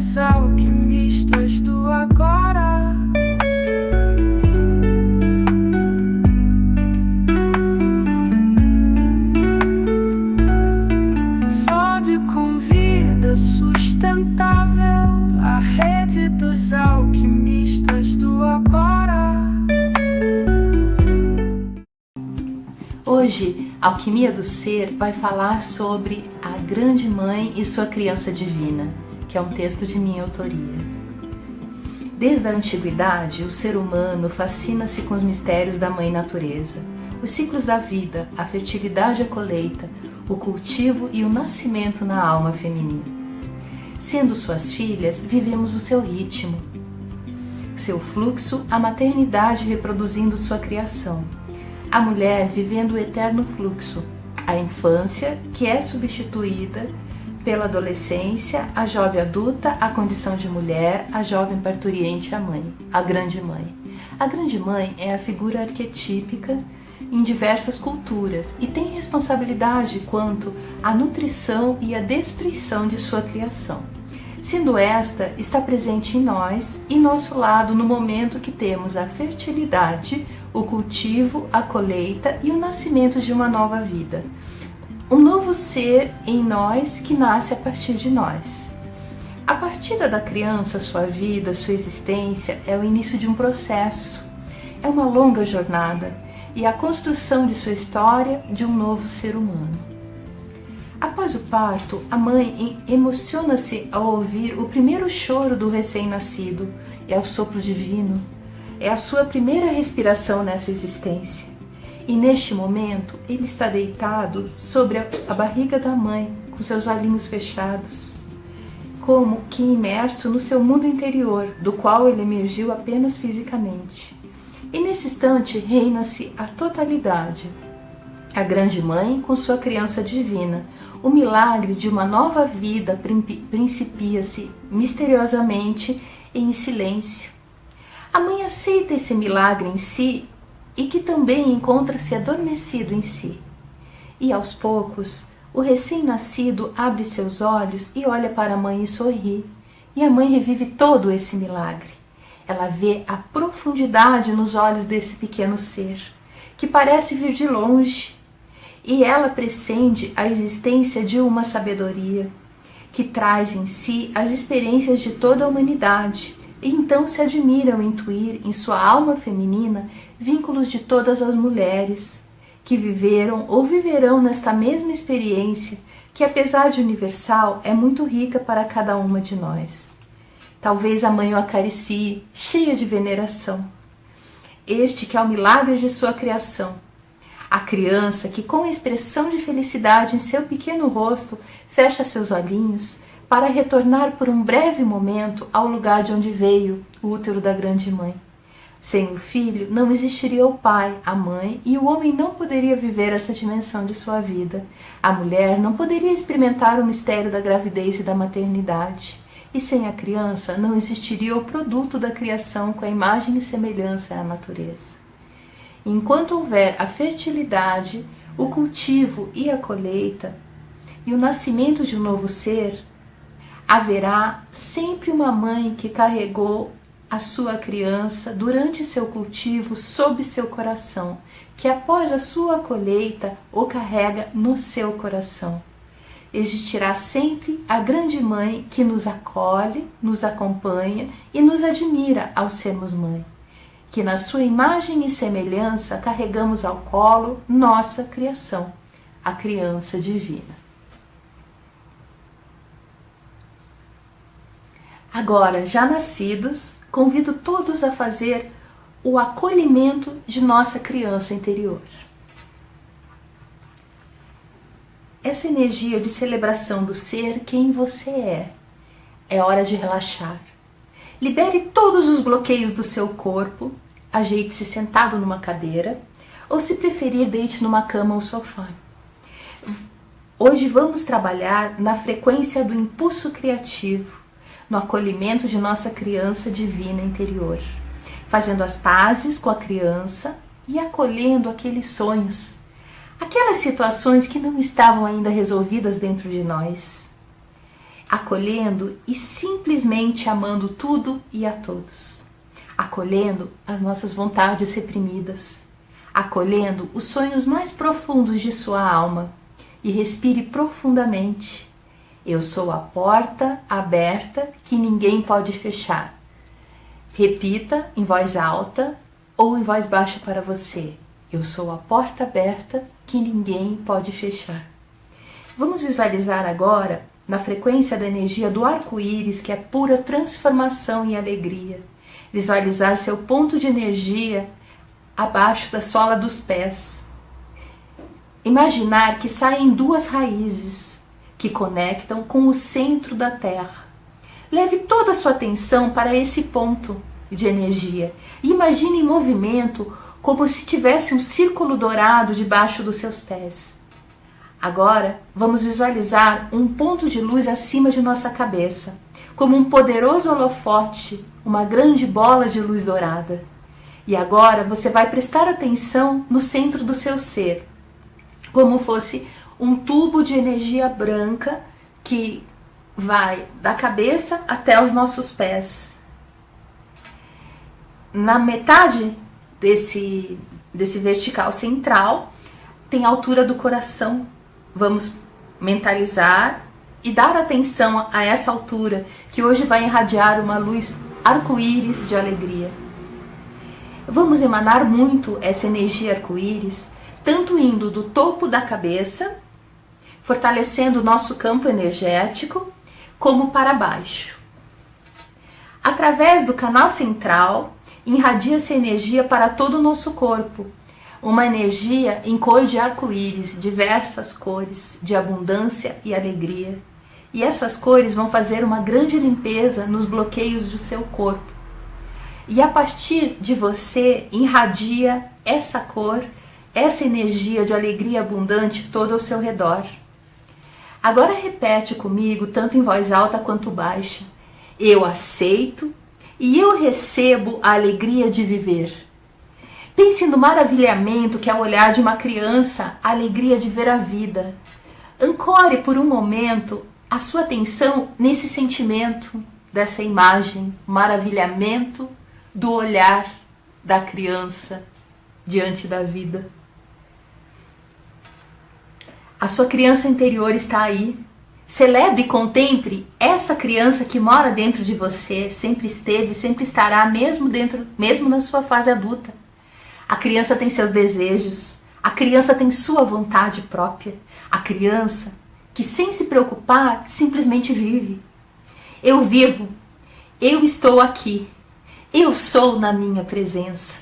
dos alquimistas do agora. Sonde com vida sustentável, a rede dos alquimistas do agora. Hoje, a Alquimia do Ser vai falar sobre a Grande Mãe e sua Criança Divina, que é um texto de minha autoria. Desde a antiguidade, o ser humano fascina-se com os mistérios da Mãe Natureza, os ciclos da vida, a fertilidade e a colheita, o cultivo e o nascimento na alma feminina. Sendo suas filhas, vivemos o seu ritmo, seu fluxo, a maternidade reproduzindo sua criação, a mulher vivendo o eterno fluxo, a infância, que é substituída pela adolescência, a jovem adulta, a condição de mulher, a jovem parturiente, a mãe, a grande mãe. A grande mãe é a figura arquetípica em diversas culturas e tem responsabilidade quanto à nutrição e à destruição de sua criação. Sendo esta, está presente em nós e nosso lado no momento que temos a fertilidade, o cultivo, a colheita e o nascimento de uma nova vida. Um novo ser em nós que nasce a partir de nós. A partida da criança, sua vida, sua existência é o início de um processo. É uma longa jornada e a construção de sua história de um novo ser humano. Após o parto, a mãe emociona-se ao ouvir o primeiro choro do recém-nascido. É o sopro divino. É a sua primeira respiração nessa existência. E neste momento, ele está deitado sobre a barriga da mãe, com seus olhinhos fechados, como que imerso no seu mundo interior, do qual ele emergiu apenas fisicamente. E nesse instante reina-se a totalidade. A grande mãe com sua criança divina. O milagre de uma nova vida principia-se misteriosamente e em silêncio. A mãe aceita esse milagre em si e que também encontra-se adormecido em si. E aos poucos, o recém-nascido abre seus olhos e olha para a mãe e sorri. E a mãe revive todo esse milagre. Ela vê a profundidade nos olhos desse pequeno ser, que parece vir de longe. E ela pressente a existência de uma sabedoria, que traz em si as experiências de toda a humanidade, e então se admira ao intuir em sua alma feminina vínculos de todas as mulheres que viveram ou viverão nesta mesma experiência, que apesar de universal, é muito rica para cada uma de nós. Talvez a mãe o acaricie, cheia de veneração. Este que é o milagre de sua criação. A criança que, com a expressão de felicidade em seu pequeno rosto, fecha seus olhinhos para retornar por um breve momento ao lugar de onde veio, o útero da grande mãe. Sem o filho, não existiria o pai, a mãe, e o homem não poderia viver essa dimensão de sua vida. A mulher não poderia experimentar o mistério da gravidez e da maternidade. E sem a criança, não existiria o produto da criação com a imagem e semelhança à natureza. Enquanto houver a fertilidade, o cultivo e a colheita, e o nascimento de um novo ser, haverá sempre uma mãe que carregou a sua criança durante seu cultivo sob seu coração, que após a sua colheita o carrega no seu coração. Existirá sempre a grande mãe que nos acolhe, nos acompanha e nos admira ao sermos mãe, que na sua imagem e semelhança carregamos ao colo nossa criação, a criança divina. Agora, já nascidos, convido todos a fazer o acolhimento de nossa criança interior. Essa energia de celebração do ser quem você é hora de relaxar. Libere todos os bloqueios do seu corpo. Ajeite-se sentado numa cadeira ou, se preferir, deite numa cama ou sofá. Hoje vamos trabalhar na frequência do impulso criativo, no acolhimento de nossa criança divina interior, fazendo as pazes com a criança e acolhendo aqueles sonhos, aquelas situações que não estavam ainda resolvidas dentro de nós. acolhendo e simplesmente amando tudo e a todos, acolhendo as nossas vontades reprimidas, acolhendo os sonhos mais profundos de sua alma, e respire profundamente. Eu sou a porta aberta que ninguém pode fechar. Repita em voz alta ou em voz baixa para você. Eu sou a porta aberta que ninguém pode fechar. Vamos visualizar agora na frequência da energia do arco-íris, que é pura transformação e alegria. Visualizar seu ponto de energia abaixo da sola dos pés. Imaginar que saem duas raízes que conectam com o centro da Terra. Leve toda a sua atenção para esse ponto de energia e imagine em movimento como se tivesse um círculo dourado debaixo dos seus pés. Agora, vamos visualizar um ponto de luz acima de nossa cabeça, como um poderoso holofote, uma grande bola de luz dourada. E agora você vai prestar atenção no centro do seu ser, como fosse um tubo de energia branca que vai da cabeça até os nossos pés. Na metade desse vertical central tem a altura do coração. Vamos mentalizar e dar atenção a essa altura, que hoje vai irradiar uma luz arco-íris de alegria. Vamos emanar muito essa energia arco-íris, tanto indo do topo da cabeça, fortalecendo o nosso campo energético, como para baixo. Através do canal central, irradia-se energia para todo o nosso corpo, uma energia em cor de arco-íris, diversas cores, de abundância e alegria. E essas cores vão fazer uma grande limpeza nos bloqueios do seu corpo. E a partir de você, irradia essa cor, essa energia de alegria abundante todo ao seu redor. Agora repete comigo, tanto em voz alta quanto baixa. Eu aceito e eu recebo a alegria de viver. Pense no maravilhamento que é o olhar de uma criança, a alegria de ver a vida. Ancore por um momento a sua atenção nesse sentimento, dessa imagem, maravilhamento do olhar da criança diante da vida. A sua criança interior está aí. Celebre e contemple essa criança que mora dentro de você, sempre esteve, sempre estará, mesmo na sua fase adulta. A criança tem seus desejos, a criança tem sua vontade própria, a criança que, sem se preocupar, simplesmente vive. Eu vivo, eu estou aqui, eu sou na minha presença.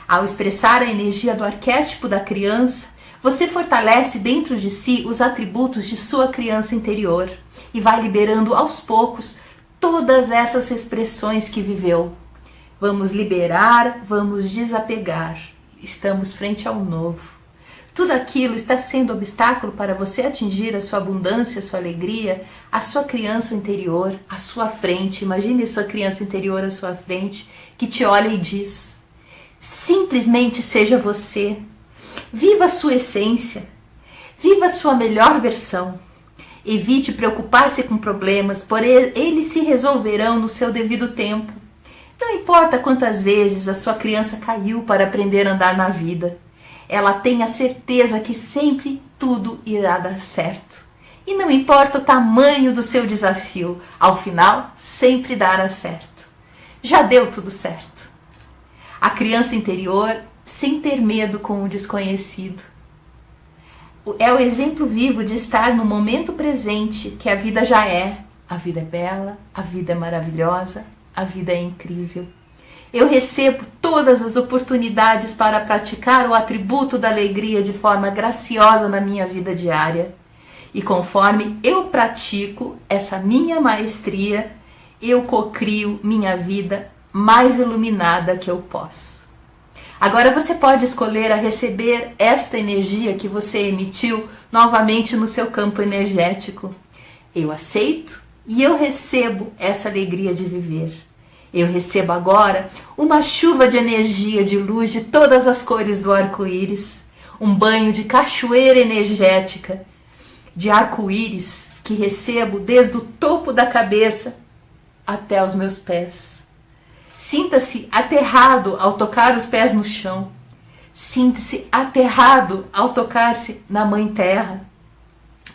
Ao expressar a energia do arquétipo da criança, você fortalece dentro de si os atributos de sua criança interior e vai liberando aos poucos todas essas expressões que viveu. Vamos liberar, vamos desapegar. Estamos frente ao novo. Tudo aquilo está sendo obstáculo para você atingir a sua abundância, a sua alegria, a sua criança interior à sua frente. Imagine a sua criança interior à sua frente que te olha e diz: simplesmente seja você. Viva a sua essência. Viva a sua melhor versão. Evite preocupar-se com problemas, pois eles se resolverão no seu devido tempo. Não importa quantas vezes a sua criança caiu para aprender a andar na vida. Ela tem a certeza que sempre tudo irá dar certo. E não importa o tamanho do seu desafio, ao final sempre dará certo. Já deu tudo certo. A criança interior, sem ter medo com o desconhecido. É o exemplo vivo de estar no momento presente, que a vida já é. A vida é bela, a vida é maravilhosa, a vida é incrível. Eu recebo todas as oportunidades para praticar o atributo da alegria de forma graciosa na minha vida diária. E conforme eu pratico essa minha maestria, eu cocrio minha vida mais iluminada que eu posso. Agora você pode escolher a receber esta energia que você emitiu novamente no seu campo energético. Eu aceito e eu recebo essa alegria de viver. Eu recebo agora uma chuva de energia, de luz de todas as cores do arco-íris, um banho de cachoeira energética, de arco-íris que recebo desde o topo da cabeça até os meus pés. Sinta-se aterrado ao tocar os pés no chão. Sinta-se aterrado ao tocar-se na Mãe Terra.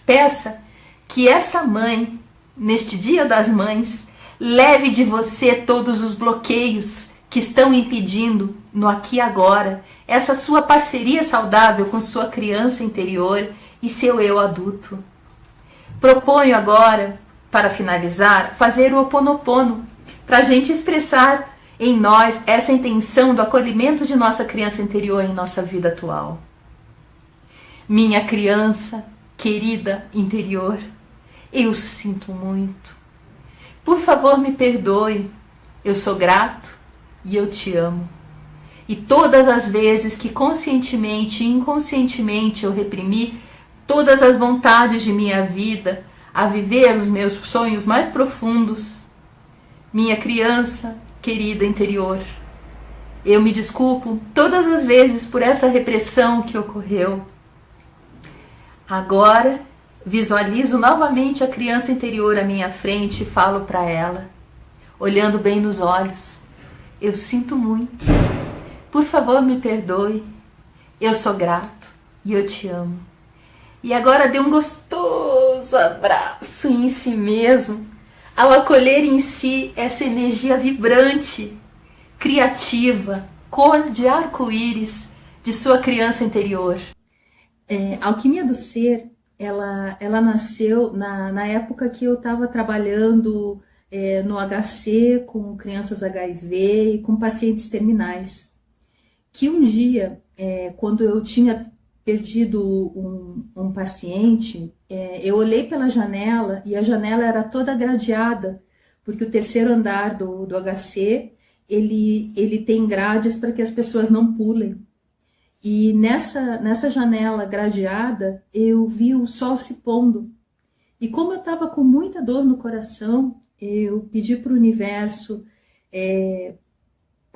Peça que essa mãe, neste Dia das Mães, leve de você todos os bloqueios que estão impedindo, no aqui e agora, essa sua parceria saudável com sua criança interior e seu eu adulto. Proponho agora, para finalizar, fazer o Ho Oponopono, para a gente expressar em nós essa intenção do acolhimento de nossa criança interior em nossa vida atual. Minha criança querida interior, eu sinto muito. Por favor, me perdoe. Eu sou grato e eu te amo. E todas as vezes que conscientemente e inconscientemente eu reprimi todas as vontades de minha vida a viver os meus sonhos mais profundos, minha criança querida interior, eu me desculpo todas as vezes por essa repressão que ocorreu. Agora visualizo novamente a criança interior à minha frente e falo para ela, olhando bem nos olhos: eu sinto muito. Por favor, me perdoe. Eu sou grato e eu te amo. E agora dê um gostoso abraço em si mesmo, ao acolher em si essa energia vibrante, criativa, cor de arco-íris de sua criança interior. A Alquimia do Ser, ela nasceu na época que eu estava trabalhando no HC com crianças HIV e com pacientes terminais. Que um dia, quando eu tinha perdido um paciente, eu olhei pela janela e a janela era toda gradeada, porque o terceiro andar do HC, ele tem grades para que as pessoas não pulem. E nessa janela gradeada, eu vi o sol se pondo. E como eu estava com muita dor no coração, eu pedi para o universo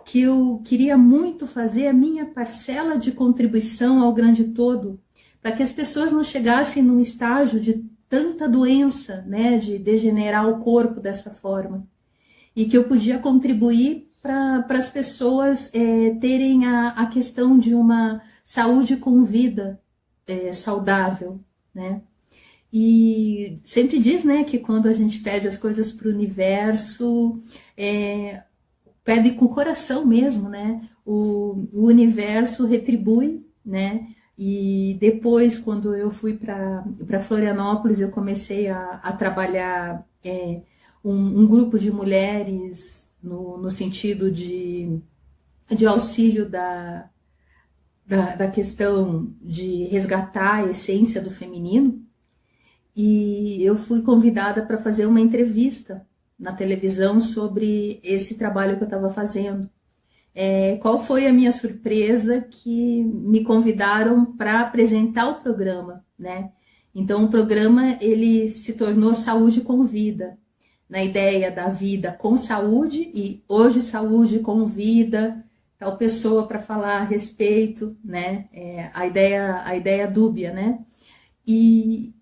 que eu queria muito fazer a minha parcela de contribuição ao grande todo, para que as pessoas não chegassem num estágio de tanta doença, né, de degenerar o corpo dessa forma. E que eu podia contribuir para as pessoas terem a questão de uma saúde com vida saudável, né? E sempre diz, né, que quando a gente pede as coisas para o universo, pede com o coração mesmo, né? O universo retribui, né? E depois, quando eu fui para Florianópolis, eu comecei a trabalhar um grupo de mulheres no sentido de auxílio da questão de resgatar a essência do feminino. E eu fui convidada para fazer uma entrevista na televisão sobre esse trabalho que eu estava fazendo. Qual foi a minha surpresa que me convidaram para apresentar o programa, né? Então o programa ele se tornou Saúde com Vida, na ideia da vida com saúde, e hoje saúde com vida, tal pessoa para falar a respeito, né? A ideia dúbia, né? E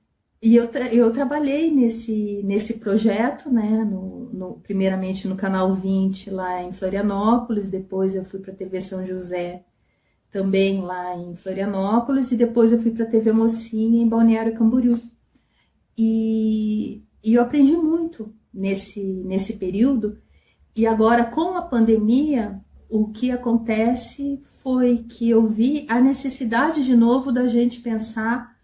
eu trabalhei nesse projeto, né? Primeiramente no Canal 20, lá em Florianópolis, depois eu fui para a TV São José, também lá em Florianópolis, e depois eu fui para a TV Mocinha, em Balneário Camboriú. E eu aprendi muito nesse período, e agora com a pandemia, o que acontece foi que eu vi a necessidade de novo da gente pensar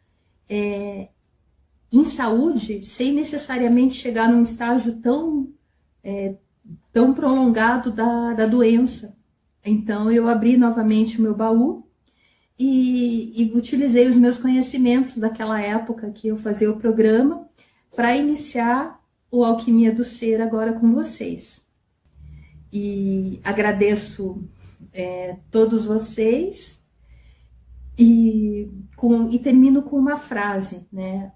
em saúde, sem necessariamente chegar num estágio tão prolongado da doença. Então eu abri novamente o meu baú e utilizei os meus conhecimentos daquela época que eu fazia o programa para iniciar o Alquimia do Ser agora com vocês. E agradeço todos vocês e termino com uma frase, né?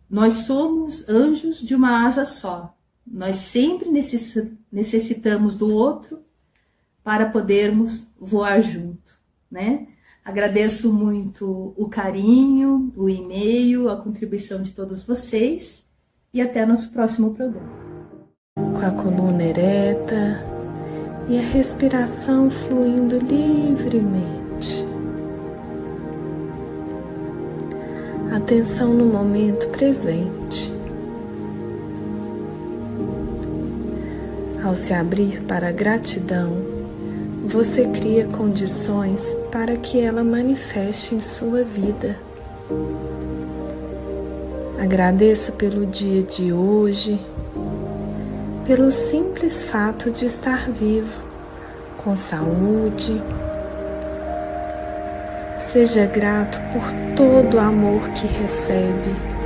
Nós somos anjos de uma asa só. Nós sempre necessitamos do outro para podermos voar junto, né? Agradeço muito o carinho, o e-mail, a contribuição de todos vocês e até nosso próximo programa. Com a coluna ereta e a respiração fluindo livremente. Atenção no momento presente. Ao se abrir para a gratidão, você cria condições para que ela manifeste em sua vida. Agradeça pelo dia de hoje, pelo simples fato de estar vivo, com saúde. Seja grato por todo o amor que recebe.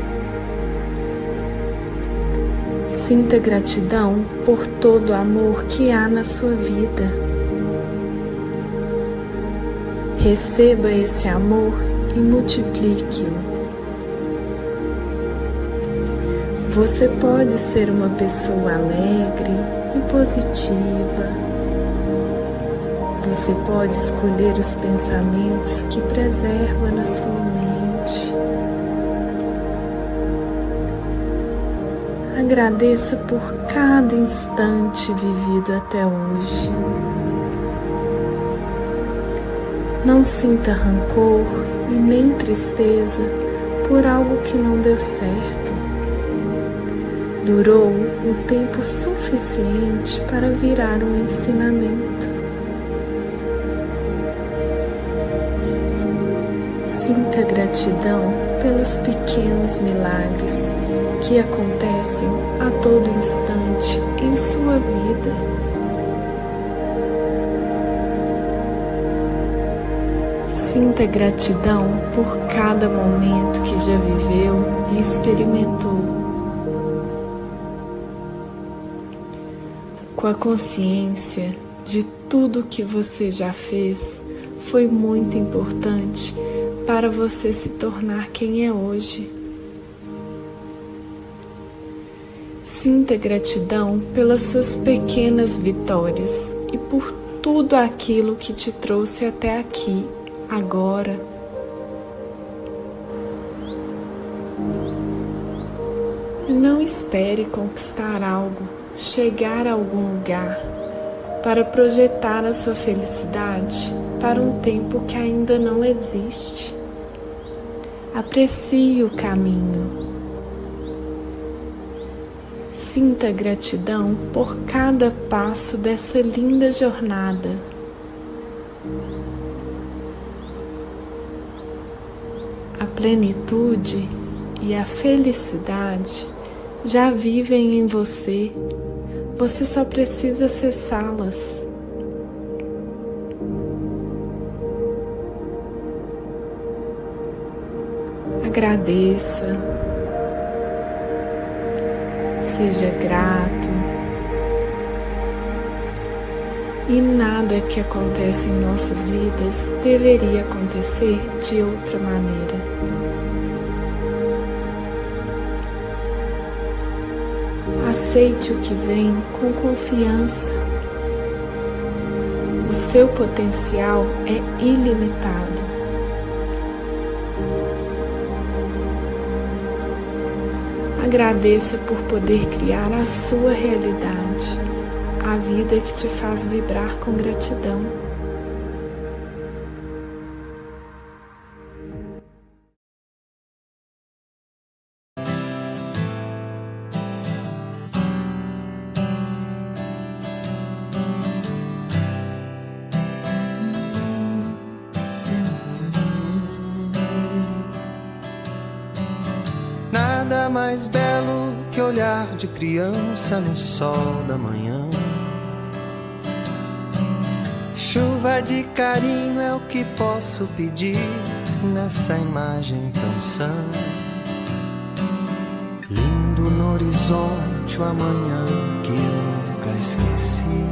Sinta gratidão por todo o amor que há na sua vida. Receba esse amor e multiplique-o. Você pode ser uma pessoa alegre e positiva. Você pode escolher os pensamentos que preserva na sua mente. Agradeça por cada instante vivido até hoje. Não sinta rancor e nem tristeza por algo que não deu certo. Durou um tempo suficiente para virar um ensinamento. Sinta gratidão pelos pequenos milagres que acontecem a todo instante em sua vida. Sinta gratidão por cada momento que já viveu e experimentou. Com a consciência de tudo que você já fez, foi muito importante para você se tornar quem é hoje. Sinta gratidão pelas suas pequenas vitórias e por tudo aquilo que te trouxe até aqui, agora. E não espere conquistar algo, chegar a algum lugar, para projetar a sua felicidade para um tempo que ainda não existe. Aprecie o caminho. Sinta gratidão por cada passo dessa linda jornada. A plenitude e a felicidade já vivem em você. Você só precisa acessá-las. Agradeça. Seja grato. E nada que acontece em nossas vidas deveria acontecer de outra maneira. Aceite o que vem com confiança. O seu potencial é ilimitado. Agradeça por poder criar a sua realidade, a vida que te faz vibrar com gratidão. Nada mais belo que olhar de criança no sol da manhã. Chuva de carinho é o que posso pedir nessa imagem tão sã. Lindo no horizonte o amanhã que eu nunca esqueci.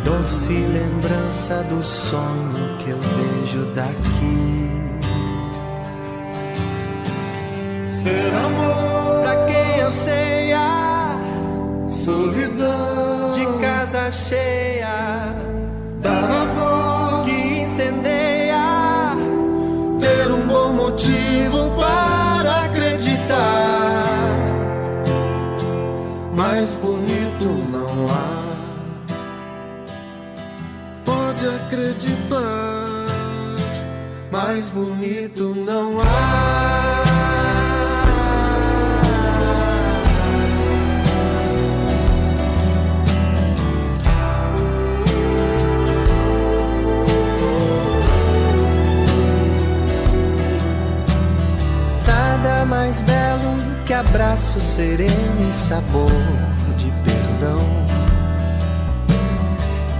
Doce lembrança do sonho que eu vejo daqui. Ser amor Pra quem eu sei solidão de casa cheia, da dar a voz que incendeia, ter um bom motivo para acreditar. Mais bonito não há. Pode acreditar, mais bonito não há. nada mais belo que abraço sereno e sabor de perdão.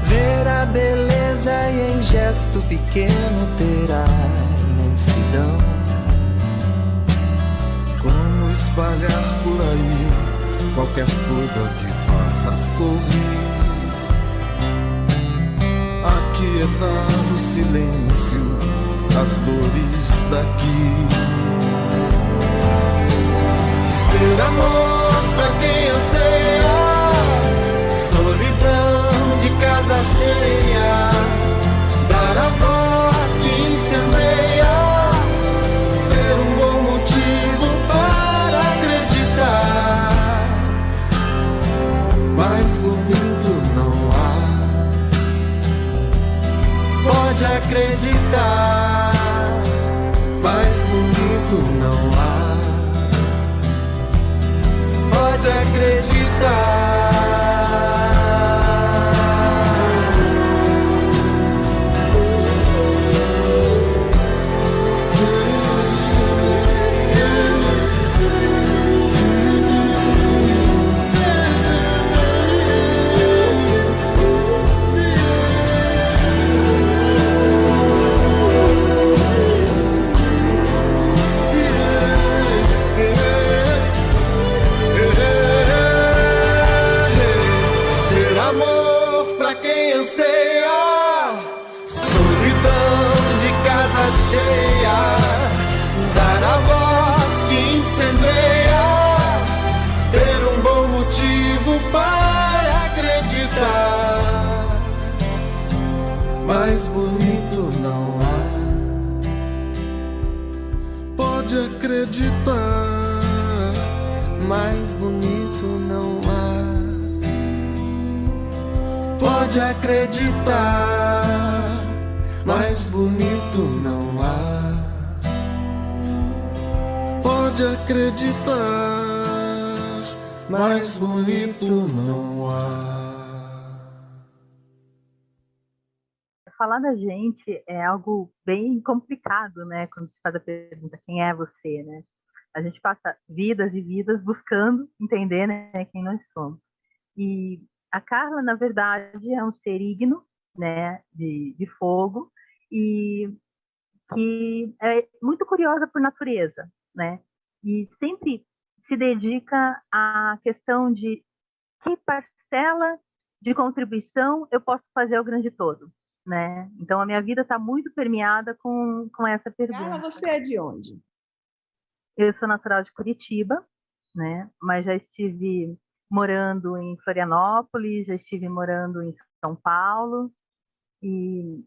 Ver a beleza e em gesto pequeno ter a imensidão. Como espalhar por aí qualquer coisa que faça sorrir. Aquietar o silêncio, as dores daqui. Ser amor pra quem anseia, solidão de casa cheia, dar a voz que incendeia, ter um bom motivo para acreditar. Mais bonito não há. Pode acreditar, mais bonito não há. Pode acreditar. Cheia, dar a voz que incendeia, ter um bom motivo para acreditar. Mais bonito não há. Pode acreditar. Mais bonito não há. Pode acreditar. Mais bonito não há. Pode acreditar. Mais bonito não há. Falar da gente é algo bem complicado, né? Quando se faz a pergunta, quem é você, né? A gente passa vidas e vidas buscando entender, né, quem nós somos. E a Carla, na verdade, é um ser ígneo, né, de fogo, e que é muito curiosa por natureza, né? E sempre se dedica à questão de que parcela de contribuição eu posso fazer ao grande todo, né? Então a minha vida está muito permeada com essa pergunta. Carla, você é de onde? Eu sou natural de Curitiba, né? Mas já estive morando em Florianópolis, já estive morando em São Paulo, e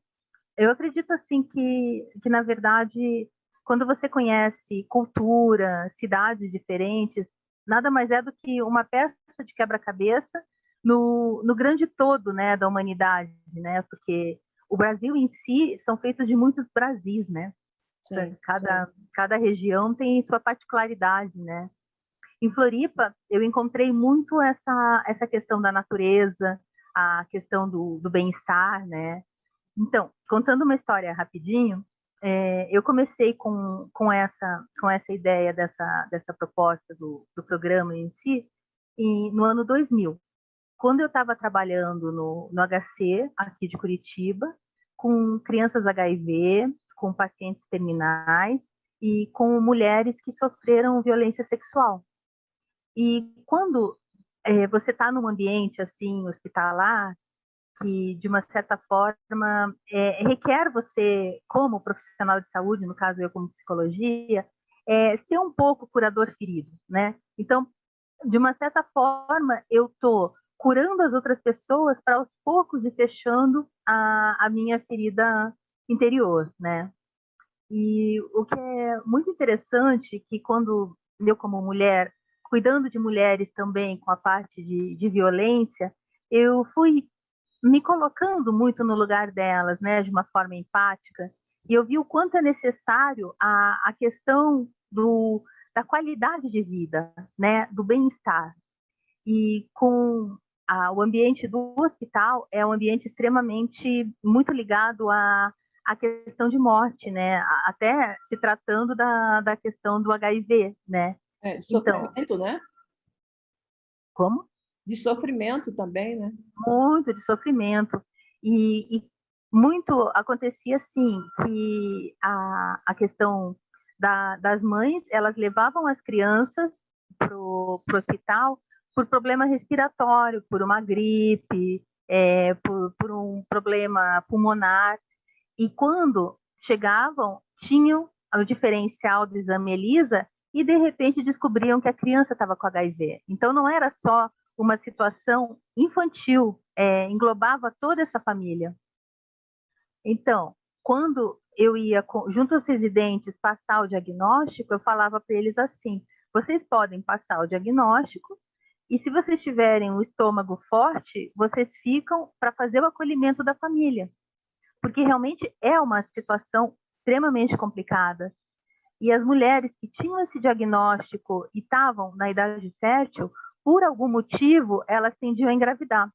eu acredito assim que na verdade, quando você conhece cultura, cidades diferentes, nada mais é do que uma peça de quebra-cabeça no grande todo, né, da humanidade, né? Porque o Brasil em si são feitos de muitos Brasis, né? Sim, cada região tem sua particularidade, né? Em Floripa, eu encontrei muito essa questão da natureza, a questão do bem-estar, né? Então, contando uma história rapidinho, eu comecei com essa ideia dessa proposta do programa em si no ano 2000, quando eu estava trabalhando no HC, aqui de Curitiba, com crianças HIV, com pacientes terminais e com mulheres que sofreram violência sexual. E quando você está num ambiente assim hospitalar, que de uma certa forma requer você, como profissional de saúde, no caso eu como psicologia, ser um pouco curador ferido, né? Então, de uma certa forma, eu estou curando as outras pessoas para aos poucos ir fechando a minha ferida interior, né? E o que é muito interessante que quando eu como mulher, cuidando de mulheres também com a parte de violência, eu fui me colocando muito no lugar delas, né, de uma forma empática, e eu vi o quanto é necessário a questão da qualidade de vida, né, do bem-estar. E com o ambiente do hospital é um ambiente extremamente muito ligado à questão de morte, né, até se tratando da questão do HIV, né. De Então, sofrimento, né? como? De sofrimento também, né? Muito de sofrimento. E muito acontecia assim, que a questão das mães, elas levavam as crianças para o hospital por problema respiratório, por uma gripe, por um problema pulmonar. E quando chegavam, tinham o diferencial do exame ELISA e, de repente, descobriam que a criança estava com HIV. Então, não era só uma situação infantil, englobava toda essa família. Então, quando eu ia junto aos residentes passar o diagnóstico, eu falava para eles assim: vocês podem passar o diagnóstico e se vocês tiverem o estômago forte, vocês ficam para fazer o acolhimento da família, porque realmente é uma situação extremamente complicada. E as mulheres que tinham esse diagnóstico e estavam na idade fértil, por algum motivo, elas tendiam a engravidar.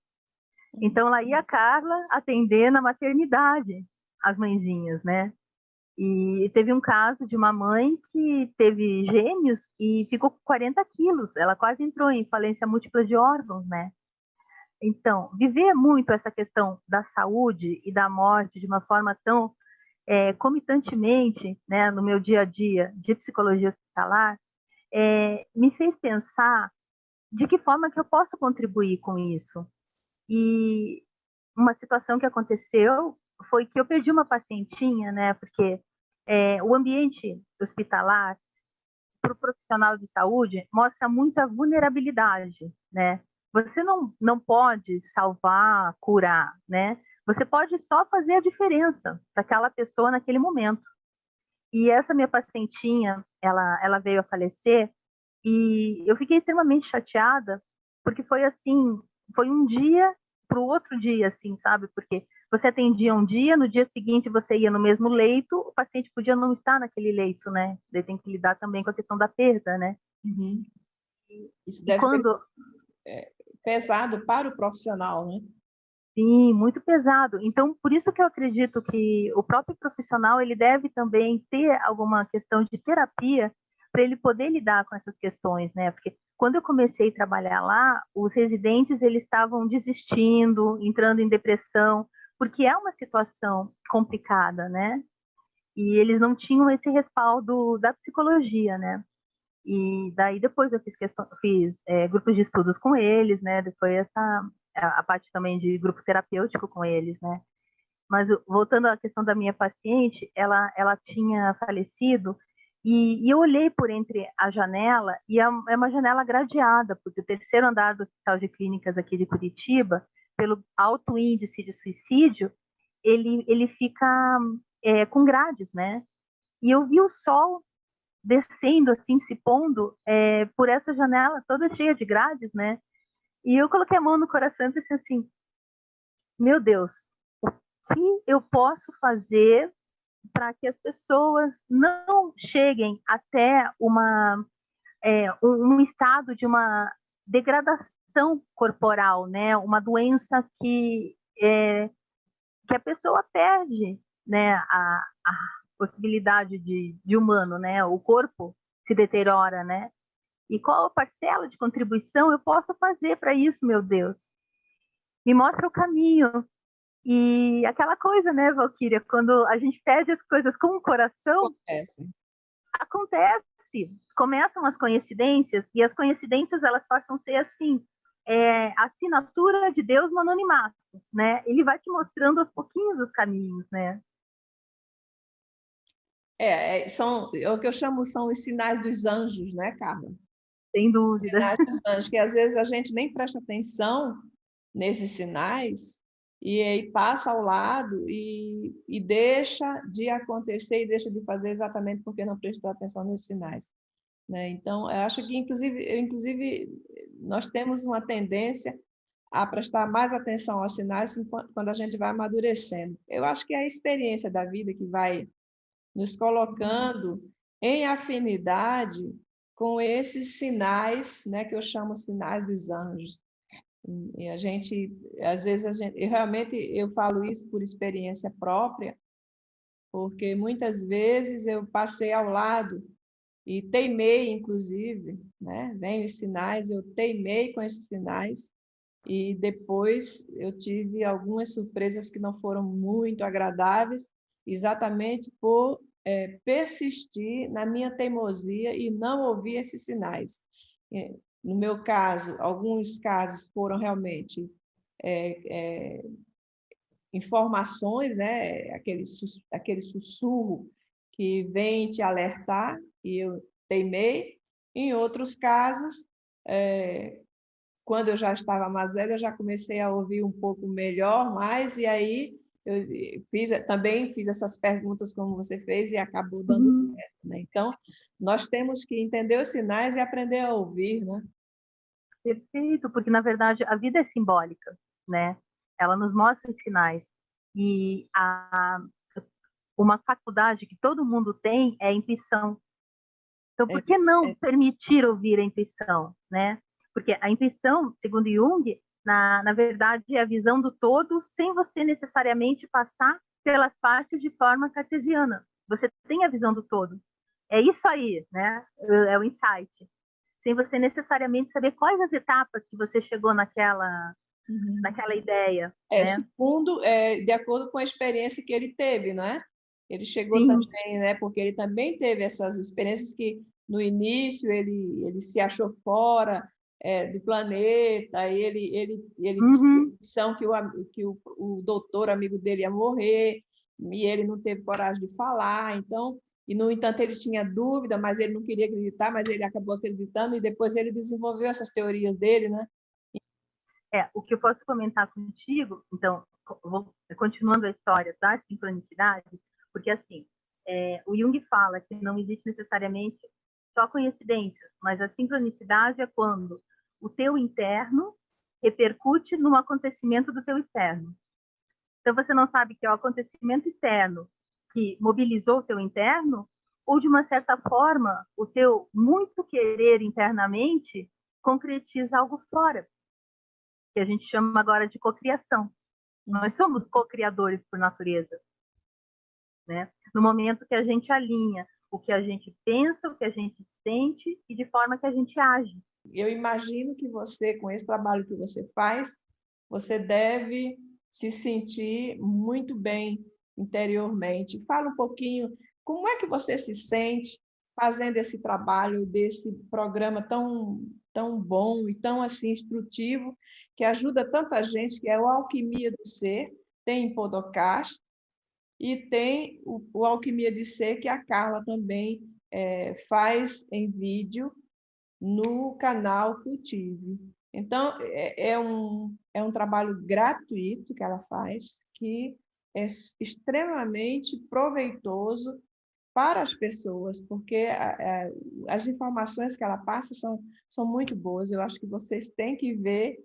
Então, lá ia a Carla atender na maternidade as mãezinhas, né? E teve um caso de uma mãe que teve gêmeos e ficou com 40 quilos. Ela quase entrou em falência múltipla de órgãos, né? Então, viver muito essa questão da saúde e da morte de uma forma tão comitantemente, né, no meu dia a dia de psicologia hospitalar, me fez pensar de que forma que eu posso contribuir com isso. E uma situação que aconteceu foi que eu perdi uma pacientinha, né, porque o ambiente hospitalar para o profissional de saúde mostra muita vulnerabilidade, né? Você não pode salvar, curar, né? Você pode só fazer a diferença para aquela pessoa naquele momento. E essa minha pacientinha, ela veio a falecer e eu fiquei extremamente chateada, porque foi assim, foi um dia para o outro dia, assim, sabe? Porque você atendia um dia, no dia seguinte você ia no mesmo leito, o paciente podia não estar naquele leito, né? Daí tem que lidar também com a questão da perda, né? Uhum. Isso E deve quando... ser pesado para o profissional, né? Sim, muito pesado. Então, por isso que eu acredito que o próprio profissional ele deve também ter alguma questão de terapia para ele poder lidar com essas questões, né? Porque quando eu comecei a trabalhar lá, os residentes eles estavam desistindo, entrando em depressão, porque é uma situação complicada, né? E eles não tinham esse respaldo da psicologia, né? E daí depois eu fiz grupos de estudos com eles, né? Depois a parte também de grupo terapêutico com eles, né? Mas voltando à questão da minha paciente, ela tinha falecido e eu olhei por entre a janela e é uma janela gradeada, porque o terceiro andar do Hospital de Clínicas aqui de Curitiba, pelo alto índice de suicídio, ele fica com grades, né? E eu vi o sol descendo, assim, se pondo por essa janela toda cheia de grades, né? E eu coloquei a mão no coração e pensei assim, meu Deus, o que eu posso fazer para que as pessoas não cheguem até um estado de uma degradação corporal, né? Uma doença que a pessoa perde, né? A possibilidade de humano, né? O corpo se deteriora, né? E qual parcela de contribuição eu posso fazer para isso, meu Deus? Me mostra o caminho. E aquela coisa, né, Valquíria, quando a gente pede as coisas com o coração, acontece. Começam as coincidências, e as coincidências elas passam a ser assim, a assinatura de Deus no anonimato, né? Ele vai te mostrando aos pouquinhos os caminhos, né? São o que eu chamo são os sinais dos anjos, né, Carla? Sem dúvida. Sinais dos anjos, que às vezes a gente nem presta atenção, nesses sinais, e aí passa ao lado e deixa de acontecer e deixa de fazer exatamente porque não prestou atenção nesses sinais, né? Então, eu acho que, inclusive, nós temos uma tendência a prestar mais atenção aos sinais quando a gente vai amadurecendo. Eu acho que é a experiência da vida que vai nos colocando em afinidade com esses sinais, né, que eu chamo sinais dos anjos. E a gente, às vezes, eu falo isso por experiência própria, porque muitas vezes eu passei ao lado e teimei, inclusive, né? Vem os sinais, eu teimei com esses sinais, e depois eu tive algumas surpresas que não foram muito agradáveis, exatamente por persistir na minha teimosia e não ouvir esses sinais. No meu caso, alguns casos foram realmente informações, né? Aquele sussurro que vem te alertar, e eu teimei. Em outros casos, quando eu já estava mais velha, eu já comecei a ouvir um pouco melhor, e aí eu também fiz essas perguntas como você fez e acabou dando certo, né? Então, nós temos que entender os sinais e aprender a ouvir, né? Perfeito, porque na verdade a vida é simbólica, né? Ela nos mostra os sinais. E uma faculdade que todo mundo tem é a intuição. Então, por que não permitir ouvir a intuição, né? Porque a intuição, segundo Jung, na verdade, é a visão do todo sem você necessariamente passar pelas partes de forma cartesiana. Você tem a visão do todo. É isso aí, né? É o insight. Sem você necessariamente saber quais as etapas que você chegou naquela ideia. Né? Segundo, de acordo com a experiência que ele teve, não é? Ele chegou Sim. também, né? Porque ele também teve essas experiências que, no início, ele se achou fora do planeta, e ele tinha a impressão que o doutor amigo dele ia morrer, e ele não teve coragem de falar. Então, e, no entanto, ele tinha dúvida, mas ele não queria acreditar, mas ele acabou acreditando, e depois ele desenvolveu essas teorias dele, né? O que eu posso comentar contigo, então, continuando a história das sincronicidades, porque assim, o Jung fala que não existe necessariamente só coincidências, mas a sincronicidade é quando o teu interno repercute no acontecimento do teu externo. Então você não sabe que é o acontecimento externo que mobilizou o teu interno, ou de uma certa forma o teu muito querer internamente concretiza algo fora, que a gente chama agora de cocriação. Nós somos co-criadores por natureza, né? No momento que a gente alinha o que a gente pensa, o que a gente sente e de forma que a gente age. Eu imagino que você, com esse trabalho que você faz, você deve se sentir muito bem interiormente. Fala um pouquinho, como é que você se sente fazendo esse trabalho, desse programa tão bom e tão assim instrutivo, que ajuda tanta gente, que é o Alquimia do Ser, tem em podcast, e tem o Alquimia de Ser, que a Carla também faz em vídeo no canal Cultive. Então, é um trabalho gratuito que ela faz, que é extremamente proveitoso para as pessoas, porque as informações que ela passa são muito boas. Eu acho que vocês têm que ver,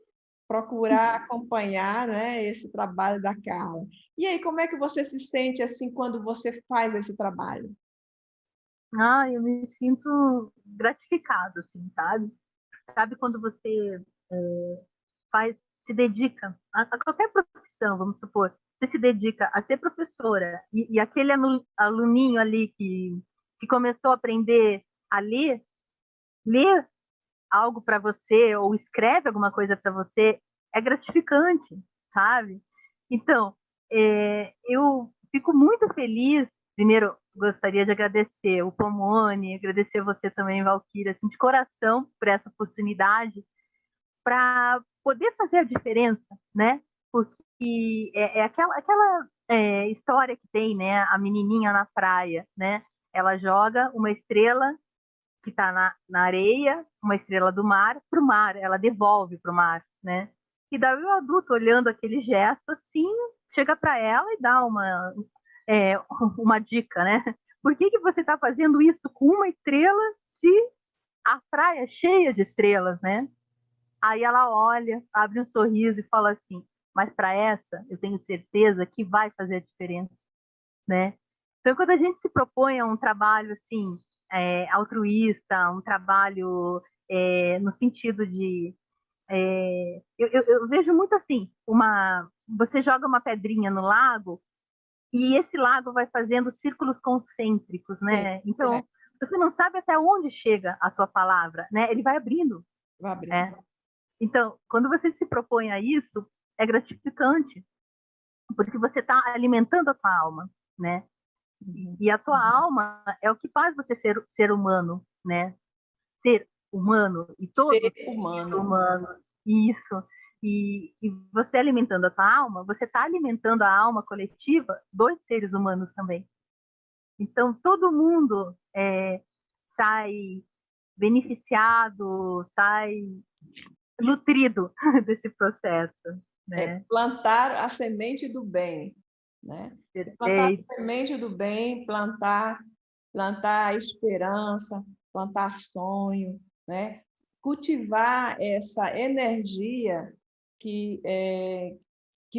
procurar acompanhar, né, esse trabalho da Carla. E aí, como é que você se sente assim quando você faz esse trabalho? Eu me sinto gratificado, assim, sabe? Sabe quando você se dedica a qualquer profissão, vamos supor, você se dedica a ser professora, e aquele aluninho ali que começou a aprender a ler algo para você, ou escreve alguma coisa para você, é gratificante, sabe? Então, eu fico muito feliz. Primeiro, gostaria de agradecer o Pomone, agradecer você também, Valquíria, assim, de coração, por essa oportunidade, para poder fazer a diferença, né? Porque aquela história que tem, né? A menininha na praia, né? Ela joga uma estrela que está na areia, uma estrela do mar, para o mar, ela devolve para o mar, né? E daí o adulto, olhando aquele gesto assim, chega para ela e dá uma dica, né? Por que você está fazendo isso com uma estrela se a praia é cheia de estrelas, né? Aí ela olha, abre um sorriso e fala assim, mas para essa eu tenho certeza que vai fazer a diferença, né? Então, quando a gente se propõe a um trabalho assim, altruísta, um trabalho no sentido de... eu vejo muito assim, você joga uma pedrinha no lago e esse lago vai fazendo círculos concêntricos, Sim, né? Então, você não sabe até onde chega a tua palavra, né? Ele vai abrindo, vai abrir. né? Então, quando você se propõe a isso, é gratificante, porque você está alimentando a tua alma, né? E a tua alma é o que faz você ser humano, né? Ser humano e todos Ser humano. humano. Isso. E você alimentando a tua alma, você está alimentando a alma coletiva dos seres humanos também. Então, todo mundo sai beneficiado, sai nutrido desse processo, né? Plantar a semente do bem, né? Plantar a semente do bem, plantar a esperança, plantar sonho, né? Cultivar essa energia que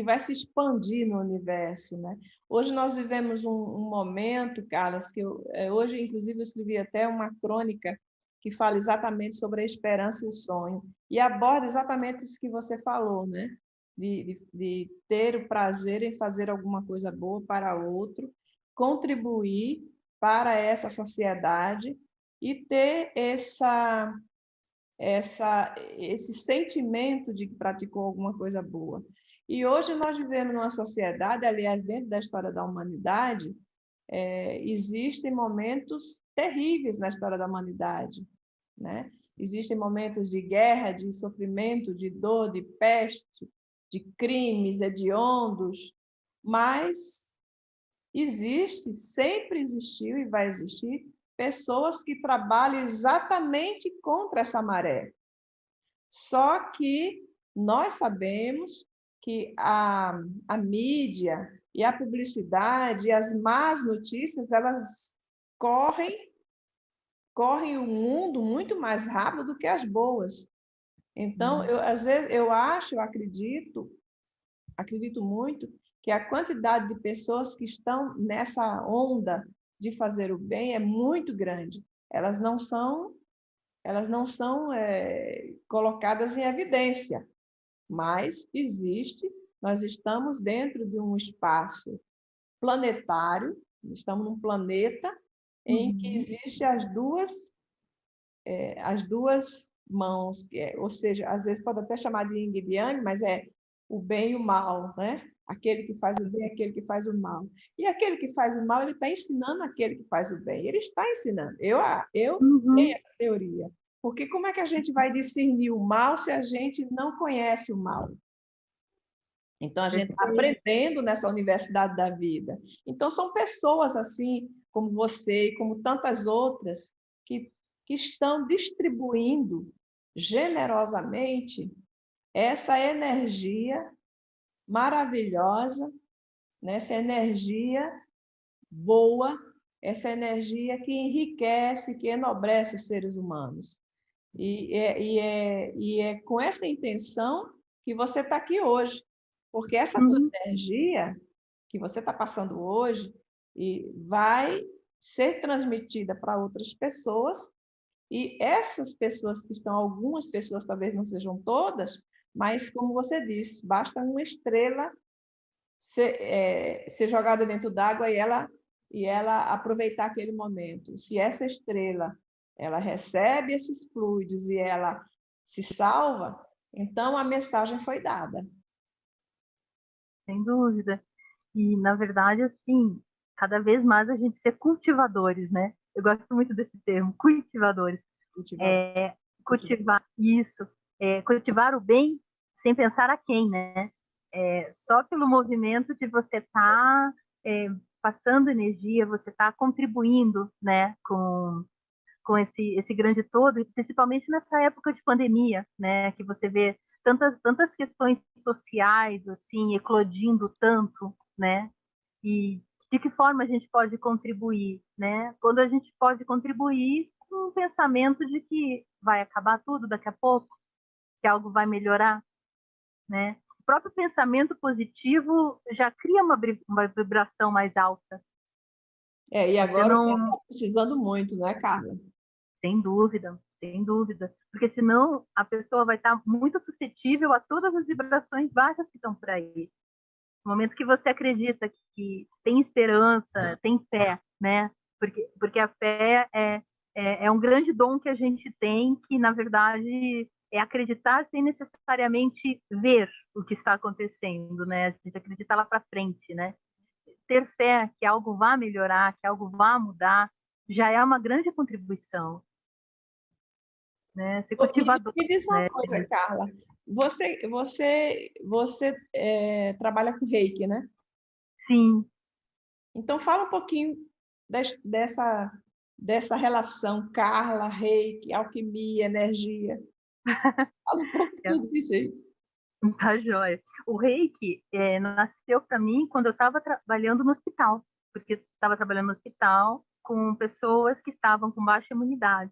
vai se expandir no universo, né? Hoje nós vivemos um momento, Carlos, que hoje, inclusive, eu escrevi até uma crônica que fala exatamente sobre a esperança e o sonho, e aborda exatamente isso que você falou, né? De ter o prazer em fazer alguma coisa boa para outro, contribuir para essa sociedade e ter esse sentimento de que praticou alguma coisa boa. E hoje nós vivemos numa sociedade, aliás, dentro da história da humanidade, existem momentos terríveis na história da humanidade, né? Existem momentos de guerra, de sofrimento, de dor, de peste, de crimes hediondos, mas sempre existiu e vai existir pessoas que trabalham exatamente contra essa maré. Só que nós sabemos que a mídia e a publicidade e as más notícias, elas correm o mundo muito mais rápido do que as boas. Então, às vezes, eu acredito muito que a quantidade de pessoas que estão nessa onda de fazer o bem é muito grande. Elas não são colocadas em evidência, mas existe. Nós estamos dentro de um espaço planetário, estamos num planeta em que existe as duas mãos, ou seja, às vezes pode até chamar de yin e de yang, mas é o bem e o mal, né? Aquele que faz o bem, aquele que faz o mal. E aquele que faz o mal, ele está ensinando aquele que faz o bem. Ele está ensinando. Eu tenho essa teoria. Porque como é que a gente vai discernir o mal se a gente não conhece o mal? Então, a gente está aprendendo nessa universidade da vida. Então, são pessoas assim, como você e como tantas outras, que estão distribuindo generosamente essa energia maravilhosa, né? Essa energia boa, essa energia que enriquece, que enobrece os seres humanos. E é com essa intenção que você está aqui hoje, porque essa tua energia que você está passando hoje vai ser transmitida para outras pessoas, e essas pessoas que estão, algumas pessoas talvez não sejam todas, mas como você disse, basta uma estrela ser jogada dentro d'água e ela aproveitar aquele momento. Se essa estrela ela recebe esses fluidos e ela se salva, então a mensagem foi dada. Sem dúvida. E, na verdade, assim, cada vez mais a gente ser cultivadores, né? Eu gosto muito desse termo, cultivadores. Cultivar isso, cultivar o bem sem pensar a quem, né? Só pelo movimento de você estar passando energia, você está contribuindo, né, com esse grande todo, e principalmente nessa época de pandemia, né, que você vê tantas questões sociais, assim, eclodindo tanto, né? E de que forma a gente pode contribuir, né? Quando a gente pode contribuir com um pensamento de que vai acabar tudo daqui a pouco, que algo vai melhorar, né? O próprio pensamento positivo já cria uma vibração mais alta. E Você agora não... está precisando muito, não é, Carla? Sem dúvida, sem dúvida. Porque senão a pessoa vai estar muito suscetível a todas as vibrações baixas que estão por aí. No momento que você acredita que tem esperança, tem fé, né? Porque a fé é um grande dom que a gente tem, que na verdade é acreditar sem necessariamente ver o que está acontecendo, né? A gente acreditar lá para frente, né? Ter fé que algo vá melhorar, que algo vá mudar, já é uma grande contribuição, né? Ser cultivador, Me diz uma né? coisa, Carla. Você trabalha com reiki, né? Sim. Então, fala um pouquinho dessa relação Carla, reiki, alquimia, energia. Fala um pouco de tudo isso aí. Tá joia. O reiki nasceu para mim quando eu estava trabalhando no hospital, porque estava trabalhando no hospital com pessoas que estavam com baixa imunidade.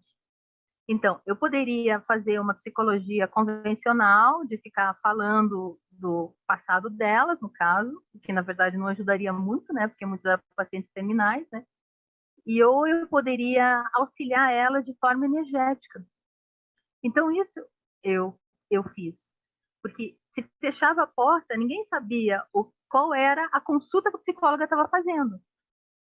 Então, eu poderia fazer uma psicologia convencional, de ficar falando do passado delas, no caso, que na verdade não ajudaria muito, né, porque muitos eram pacientes terminais, né, ou eu poderia auxiliar elas de forma energética. Então, isso eu fiz. Porque se fechava a porta, ninguém sabia qual era a consulta que a psicóloga estava fazendo.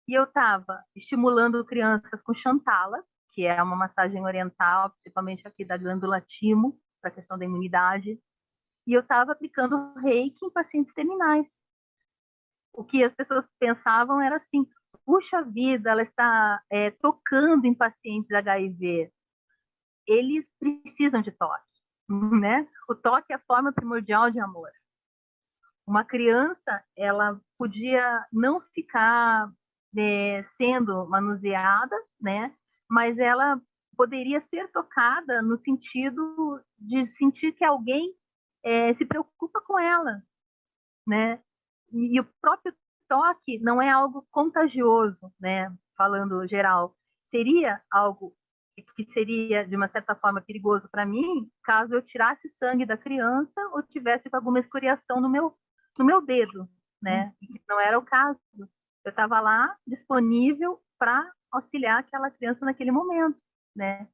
E eu estava estimulando crianças com Shantala, que é uma massagem oriental, principalmente aqui da glândula timo, para a questão da imunidade. E eu estava aplicando reiki em pacientes terminais. O que as pessoas pensavam era assim, puxa vida, ela está tocando em pacientes HIV. Eles precisam de toque, né? O toque é a forma primordial de amor. Uma criança, ela podia não ficar sendo manuseada, né? Mas ela poderia ser tocada no sentido de sentir que alguém se preocupa com ela, né? E o próprio toque não é algo contagioso, né? Falando geral, seria algo que seria de uma certa forma perigoso para mim, caso eu tirasse sangue da criança ou tivesse com alguma escoriação no meu dedo, né? E não era o caso. Eu estava lá disponível para auxiliar aquela criança naquele momento, né?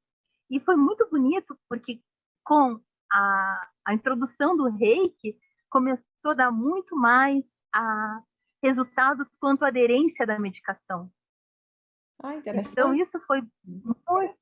E foi muito bonito porque com a introdução do reiki começou a dar muito mais resultados quanto à aderência da medicação. Interessante. Então isso foi muito,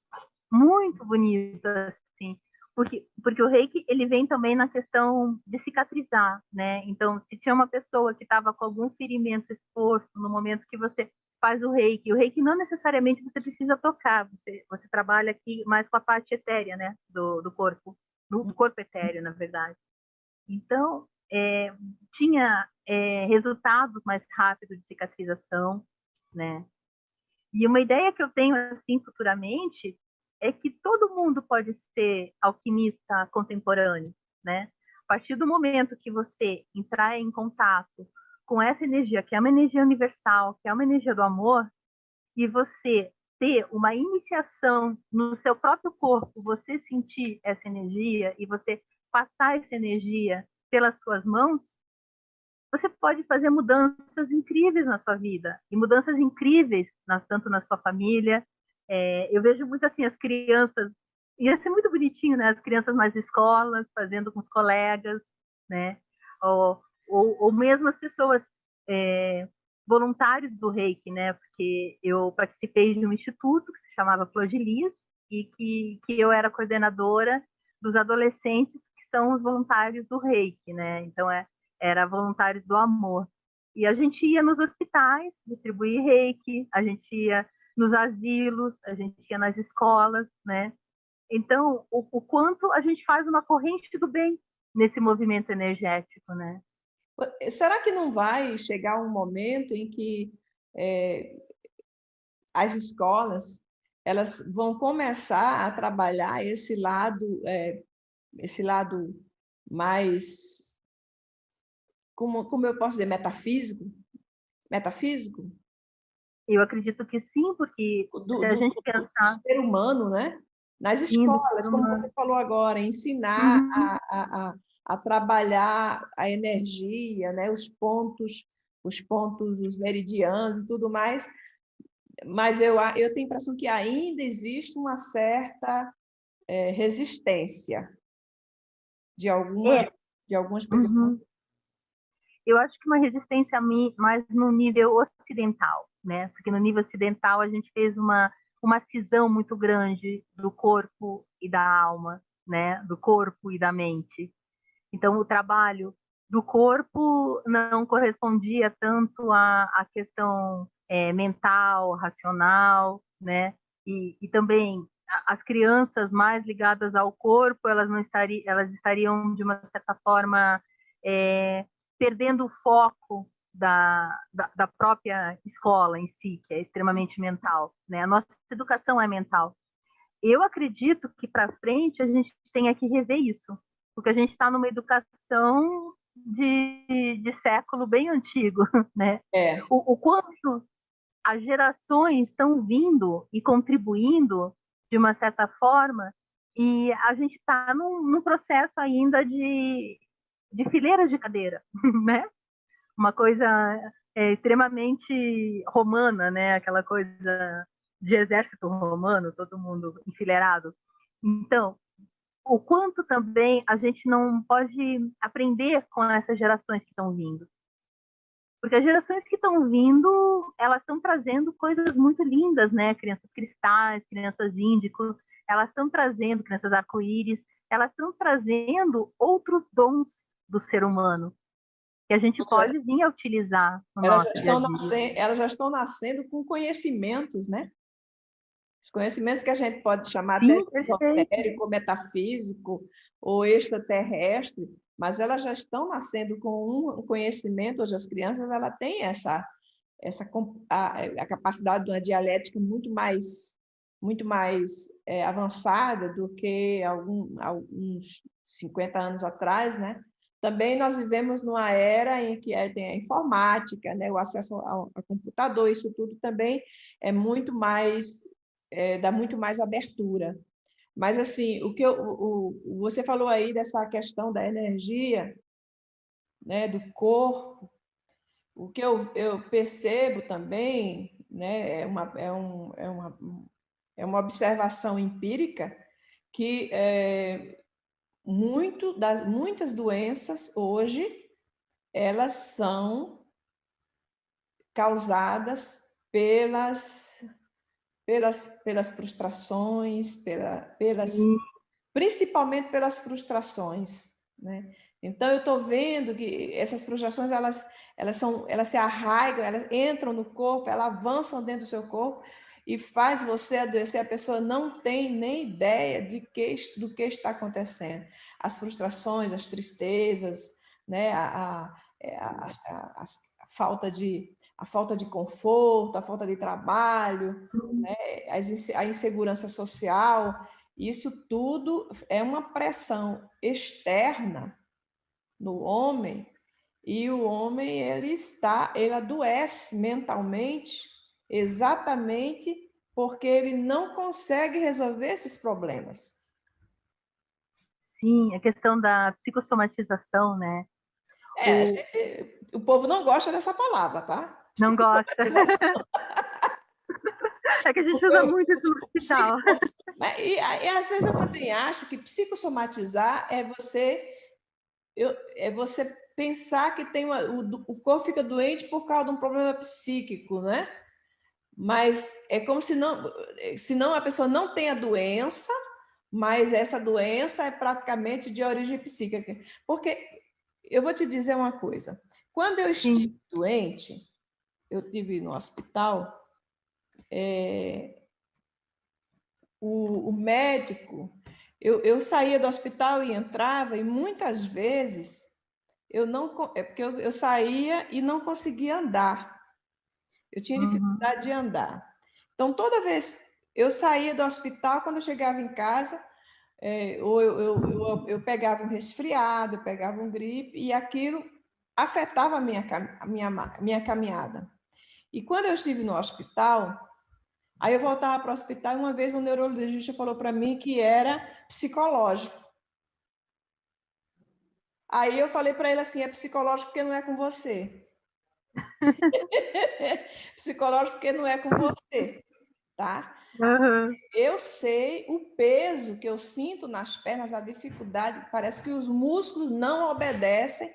muito bonito, assim, porque o reiki ele vem também na questão de cicatrizar, né? Então, se tinha uma pessoa que estava com algum ferimento exposto no momento que você faz o reiki não necessariamente você precisa tocar, você trabalha aqui mais com a parte etérea, né? Do corpo, do corpo etéreo, na verdade. Então, tinha resultados mais rápidos de cicatrização, né? E uma ideia que eu tenho assim futuramente é que todo mundo pode ser alquimista contemporâneo, né? A partir do momento que você entrar em contato com essa energia, que é uma energia universal, que é uma energia do amor, e você ter uma iniciação no seu próprio corpo, você sentir essa energia e você passar essa energia pelas suas mãos, você pode fazer mudanças incríveis na sua vida, e mudanças incríveis tanto na sua família. Eu vejo muito assim as crianças, ia ser muito bonitinho, né? As crianças nas escolas, fazendo com os colegas, né? Ou mesmo as pessoas voluntários do reiki, né? Porque eu participei de um instituto que se chamava Flor de Lis, e que eu era coordenadora dos adolescentes que são os voluntários do reiki, né? Então, era voluntários do amor. E a gente ia nos hospitais distribuir reiki, a gente ia nos asilos, a gente ia nas escolas, né? Então, o quanto a gente faz uma corrente do bem nesse movimento energético, né? Será que não vai chegar um momento em que as escolas elas vão começar a trabalhar esse lado mais, como eu posso dizer, metafísico Eu acredito que sim, porque se a gente pensar... ser humano, né? Nas Sim, do escolas, ser como humano. você falou agora, ensinar Uhum. a trabalhar a energia, né? Os pontos, os meridianos e tudo mais, mas eu tenho a impressão que ainda existe uma certa resistência de algumas, É. de algumas pessoas. Uhum. Eu acho que uma resistência mais no nível ocidental, né? Porque no nível ocidental a gente fez uma cisão muito grande do corpo e da alma, né? Do corpo e da mente. Então, o trabalho do corpo não correspondia tanto à questão mental, racional, né? E também as crianças mais ligadas ao corpo, elas estariam de uma certa forma perdendo o foco da própria escola em si, que é extremamente mental, né? A nossa educação é mental. Eu acredito que para frente a gente tenha que rever isso, porque a gente está numa educação de século bem antigo, né? O quanto as gerações estão vindo e contribuindo de uma certa forma, e a gente está num processo ainda de fileira de cadeira, né? Uma coisa extremamente romana, né? Aquela coisa de exército romano, todo mundo enfileirado. Então, o quanto também a gente não pode aprender com essas gerações que estão vindo. Porque as gerações que estão vindo, elas estão trazendo coisas muito lindas, né? Crianças cristais, crianças índico, elas estão trazendo crianças arco-íris, elas estão trazendo outros dons do ser humano que a gente pode vir a utilizar no nosso dia a dia. Elas já estão nascendo com conhecimentos, né? Os conhecimentos que a gente pode chamar Sim, até esotérico, metafísico ou extraterrestre, mas elas já estão nascendo com um conhecimento. Hoje as crianças ela têm a capacidade de uma dialética muito mais avançada do que alguns 50 anos atrás, né? Também nós vivemos numa era em que tem a informática, né? O acesso ao computador, isso tudo também é muito mais, dá muito mais abertura. Mas, assim, você falou aí dessa questão da energia, né? Do corpo. O que eu percebo também, né? É uma observação empírica que muitas doenças hoje elas são causadas pelas frustrações, principalmente pelas frustrações, né? Então eu estou vendo que essas frustrações elas se arraigam, elas entram no corpo, elas avançam dentro do seu corpo e faz você adoecer. A pessoa não tem nem ideia do que está acontecendo. As frustrações, as tristezas, né? a falta de conforto, a falta de trabalho, né? A insegurança social, isso tudo é uma pressão externa no homem, e o homem ele adoece mentalmente exatamente porque ele não consegue resolver esses problemas. Sim, a questão da psicossomatização, né? O povo não gosta dessa palavra, tá? Não gosta. É que a gente usa muito isso no hospital. E às vezes eu também acho que psicossomatizar é você pensar que o corpo fica doente por causa de um problema psíquico, né? Mas é como se não a pessoa não tenha doença, mas essa doença é praticamente de origem psíquica. Porque eu vou te dizer uma coisa. Quando eu estive doente, eu estive no hospital, o médico, eu saía do hospital e entrava, e muitas vezes porque eu saía e não conseguia andar. Eu tinha dificuldade de andar. Então, toda vez eu saía do hospital, quando eu chegava em casa, ou eu pegava um resfriado, eu pegava um gripe, e aquilo afetava a minha caminhada. E quando eu estive no hospital, aí eu voltava para o hospital e uma vez um neurologista falou para mim que era psicológico. Aí eu falei para ele assim, é psicológico porque não é com você. Psicológico porque não é com você, tá? Uhum. Eu sei o peso que eu sinto nas pernas, a dificuldade, parece que os músculos não obedecem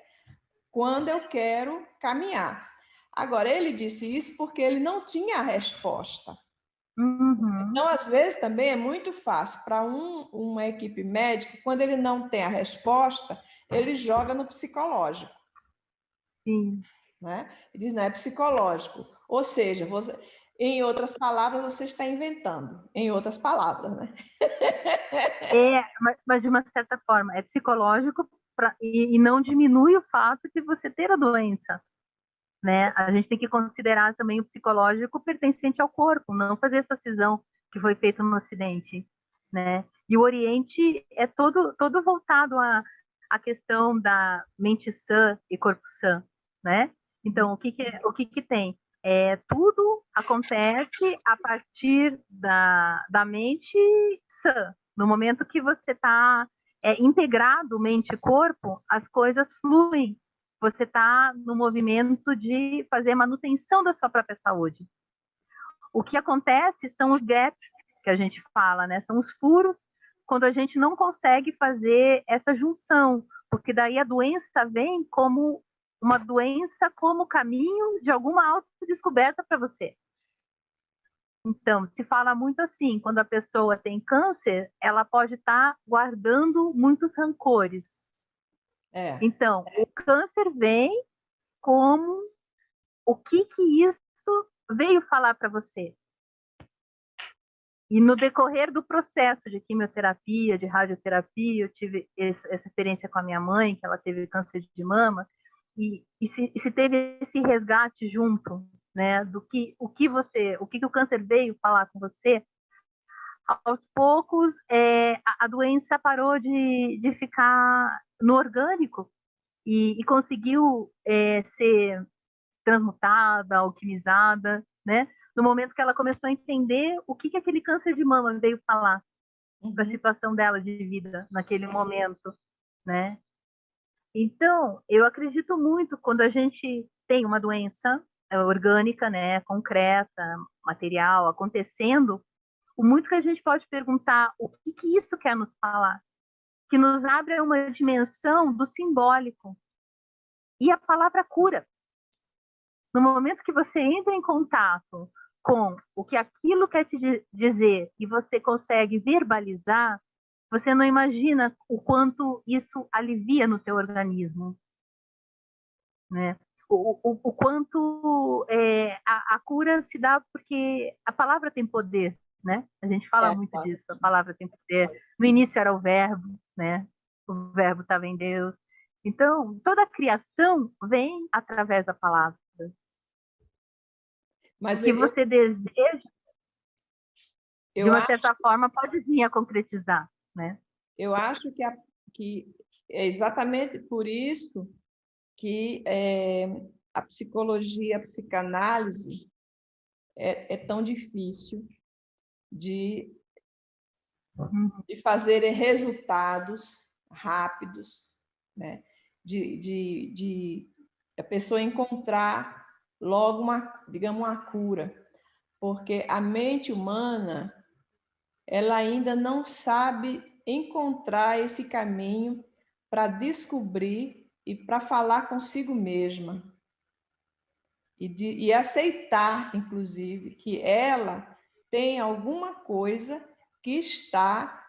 quando eu quero caminhar. Agora, ele disse isso porque ele não tinha a resposta. Uhum. Então, às vezes, também é muito fácil para uma equipe médica, quando ele não tem a resposta, ele joga no psicológico. Sim. Né? Ele diz, não, é psicológico. Ou seja, em outras palavras, você está inventando. Em outras palavras, né? Mas de uma certa forma, é psicológico e não diminui o fato de você ter a doença. Né? A gente tem que considerar também o psicológico pertencente ao corpo, não fazer essa cisão que foi feita no Ocidente, né? E o Oriente é todo voltado à questão da mente sã e corpo sã, né? Então, o que tem? Tudo acontece a partir da mente sã. No momento que você está integrado mente e corpo, as coisas fluem. Você está no movimento de fazer manutenção da sua própria saúde. O que acontece são os gaps que a gente fala, né? São os furos quando a gente não consegue fazer essa junção, porque daí a doença vem como uma doença como caminho de alguma autodescoberta para você. Então, se fala muito assim, quando a pessoa tem câncer, ela pode estar guardando muitos rancores. Então, o câncer vem como o que isso veio falar para você. E no decorrer do processo de quimioterapia, de radioterapia, eu tive essa experiência com a minha mãe, que ela teve câncer de mama, e se teve esse resgate junto, né, do que o que o câncer veio falar com você, aos poucos a doença parou de ficar no orgânico e conseguiu ser transmutada, alquimizada, né? No momento que ela começou a entender o que aquele câncer de mama veio falar para a situação dela de vida naquele momento, né? Então, eu acredito muito quando a gente tem uma doença orgânica, né, concreta, material, acontecendo, o muito que a gente pode perguntar o que isso quer nos falar, que nos abre uma dimensão do simbólico. E a palavra cura. No momento que você entra em contato com o que aquilo quer te dizer e você consegue verbalizar, você não imagina o quanto isso alivia no teu organismo, né? O quanto a cura se dá porque a palavra tem poder, né? A gente fala muito disso, a palavra tem poder. No início era o verbo, né? O verbo estava em Deus. Então, toda a criação vem através da palavra. Mas o que você deseja, de uma certa forma, pode vir a concretizar, né? Eu acho que é exatamente por isso que a psicologia, a psicanálise é tão difícil de fazer resultados rápidos, né? De a pessoa encontrar logo uma cura, porque a mente humana ela ainda não sabe encontrar esse caminho para descobrir e para falar consigo mesma e aceitar, inclusive, que ela tem alguma coisa que está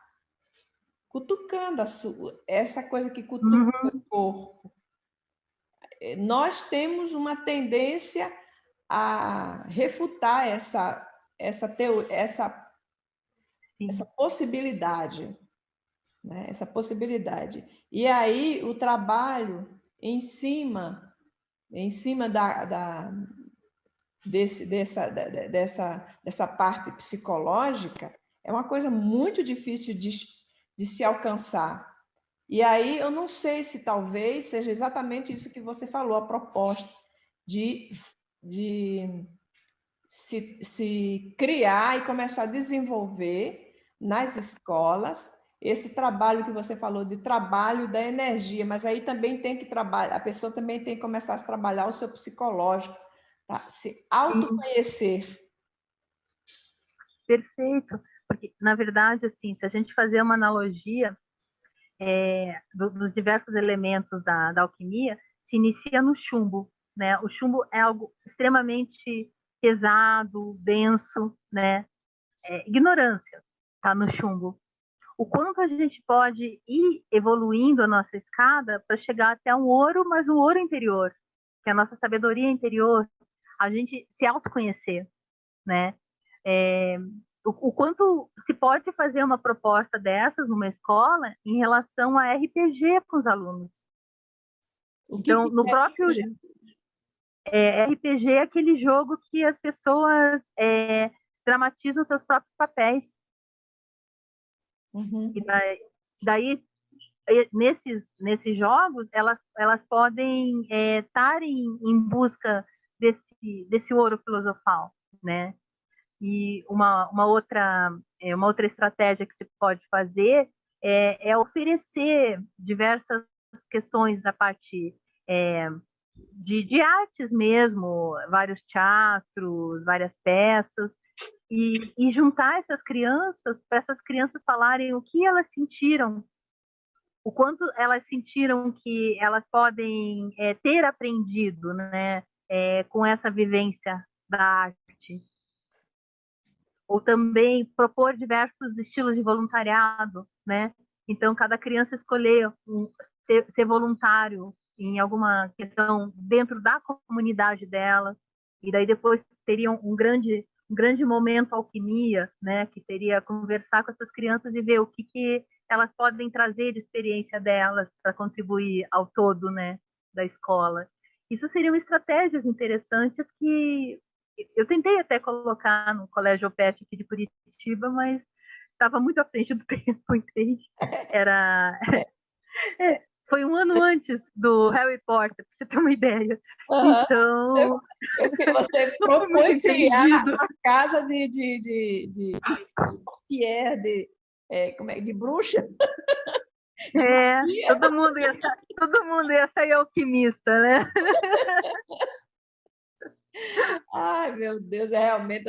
cutucando essa coisa que cutuca o corpo. Nós temos uma tendência a refutar essa possibilidade, né? Essa possibilidade. E aí o trabalho em cima dessa parte psicológica é uma coisa muito difícil de se alcançar. E aí eu não sei se talvez seja exatamente isso que você falou, a proposta de se criar e começar a desenvolver nas escolas esse trabalho que você falou de trabalho da energia, mas aí também tem que trabalhar, a pessoa também tem que começar a trabalhar o seu psicológico, tá? Se autoconhecer. Perfeito, porque na verdade, assim, se a gente fazer uma analogia dos diversos elementos da alquimia, se inicia no chumbo, né? O chumbo é algo extremamente pesado, denso, né? Ignorância tá no chumbo. O quanto a gente pode ir evoluindo a nossa escada para chegar até um ouro, mas um ouro interior, que é a nossa sabedoria interior, a gente se autoconhecer, né? O quanto se pode fazer uma proposta dessas numa escola em relação a RPG com os alunos. Então, no próprio RPG é aquele jogo que as pessoas dramatizam seus próprios papéis. Uhum. E daí nesses jogos, elas podem estar em busca desse ouro filosofal, né? E uma outra estratégia que se pode fazer é oferecer diversas questões da parte de artes mesmo, vários teatros, várias peças, e juntar essas crianças, para essas crianças falarem o que elas sentiram, o quanto elas sentiram que elas podem ter aprendido, né, com essa vivência da arte. Ou também propor diversos estilos de voluntariado, né? Então, cada criança escolher ser voluntário em alguma questão dentro da comunidade dela, e daí depois teria um grande momento alquimia, né? Que seria conversar com essas crianças e ver o que elas podem trazer de experiência delas para contribuir ao todo, né, da escola. Isso seriam estratégias interessantes que eu tentei até colocar no Colégio Opet aqui de Curitiba, mas estava muito à frente do tempo, entende? Foi um ano antes do Harry Potter, para você ter uma ideia. Uhum. Então... Você propõe criar uma casa de sorcière, de bruxa. Todo mundo ia sair alquimista, né? Ai, meu Deus, realmente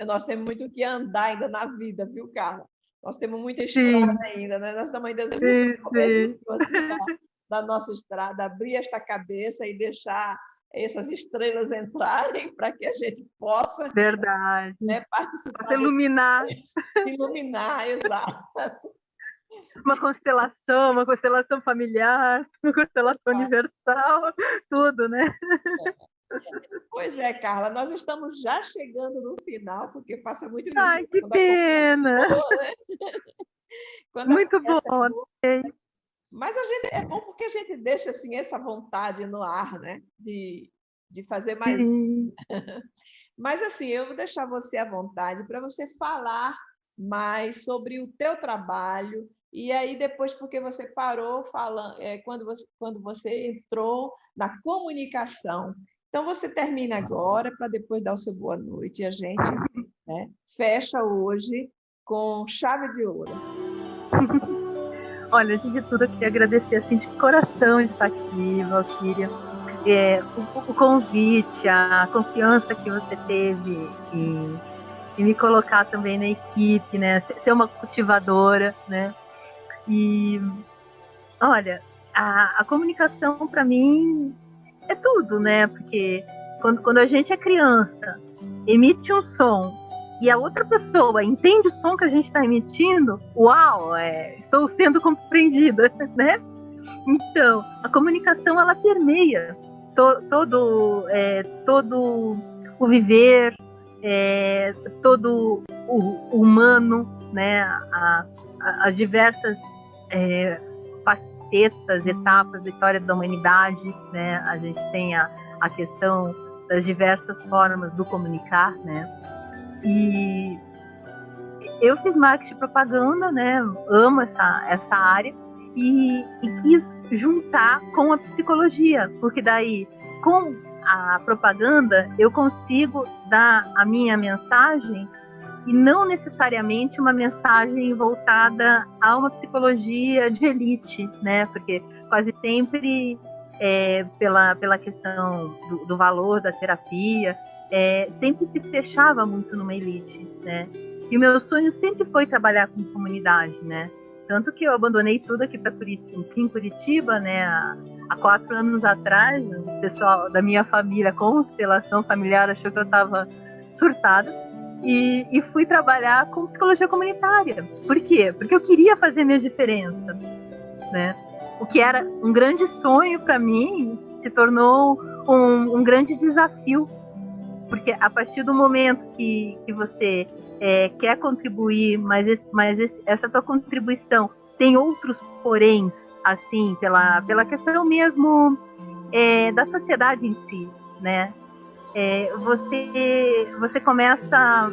nós temos muito o que andar ainda na vida, viu, Carla? Nós temos muita estrada ainda, né? Nós estamos ainda no começo da nossa estrada, abrir esta cabeça e deixar essas estrelas entrarem para que a gente possa participar. Iluminar. Iluminar, exato. Uma constelação familiar, uma constelação universal, tudo, né? Pois é, Carla, nós estamos já chegando no final, porque passa muito ligeiro. Ai, que pena! Boa, né? Muito bom. Mas é bom porque a gente deixa assim, essa vontade no ar, né? De fazer mais. Mas assim, eu vou deixar você à vontade para você falar mais sobre o teu trabalho. E aí depois, porque você parou falando, quando você entrou na comunicação. Então, você termina agora para depois dar o seu boa noite. E a gente fecha hoje com chave de ouro. Olha, antes de tudo, eu queria agradecer assim, de coração de estar aqui, Valquíria. O convite, a confiança que você teve em me colocar também na equipe, né? Ser uma cultivadora, né? E, olha, a comunicação, para mim, é tudo, né? Porque quando a gente é criança, emite um som e a outra pessoa entende o som que a gente está emitindo, uau, estou sendo compreendida, né? Então, a comunicação, ela permeia todo o viver, todo o humano, né? As diversas facetas, etapas da história da humanidade, né? A gente tem a questão das diversas formas do comunicar, né? E eu fiz marketing e propaganda, né? Amo essa área e quis juntar com a psicologia, porque daí com a propaganda eu consigo dar a minha mensagem e não necessariamente uma mensagem voltada a uma psicologia de elite, né? Porque quase sempre pela questão do valor da terapia, sempre se fechava muito numa elite, né? E o meu sonho sempre foi trabalhar com comunidade, né? Tanto que eu abandonei tudo aqui em Curitiba, né? Há 4 anos atrás, o pessoal da minha família, constelação familiar, achou que eu estava surtada. E fui trabalhar com psicologia comunitária. Por quê? Porque eu queria fazer minha diferença, né? O que era um grande sonho para mim se tornou um grande desafio, porque a partir do momento que você quer contribuir, mas essa tua contribuição tem outros poréns, assim, pela questão mesmo da sociedade em si, né? Você começa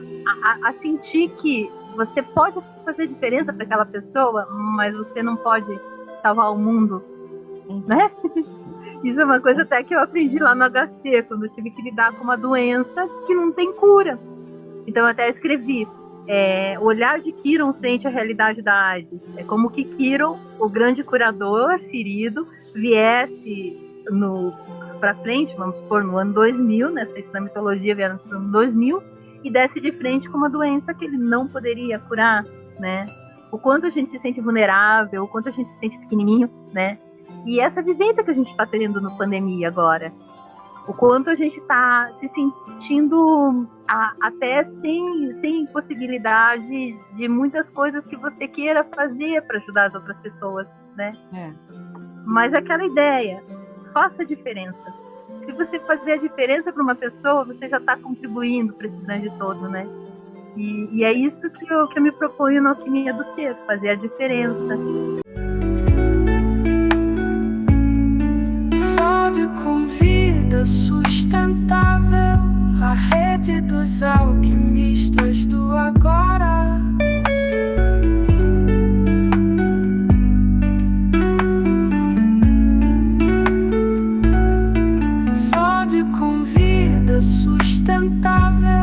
a sentir que você pode fazer diferença para aquela pessoa, mas você não pode salvar o mundo, né? Isso é uma coisa até que eu aprendi lá no HC, quando eu tive que lidar com uma doença que não tem cura. Então eu até escrevi, o olhar de Kiron frente à realidade da AIDS. É como que Kiron, o grande curador ferido, viesse para frente, vamos supor, no ano 2000, nessa mitologia vieram no ano 2000, e desse de frente com uma doença que ele não poderia curar, né? O quanto a gente se sente vulnerável, o quanto a gente se sente pequenininho, né? E essa vivência que a gente está tendo na pandemia agora, o quanto a gente está se sentindo até sem possibilidade de muitas coisas que você queira fazer para ajudar as outras pessoas, né? Mas aquela ideia, faça a diferença. Se você fazer a diferença para uma pessoa, você já está contribuindo para esse grande todo, né? E é isso que eu me proponho na Alquimia do Ser, fazer a diferença. Saúde com vida sustentável, a rede dos alquimistas do agora. Saúde com vida sustentável.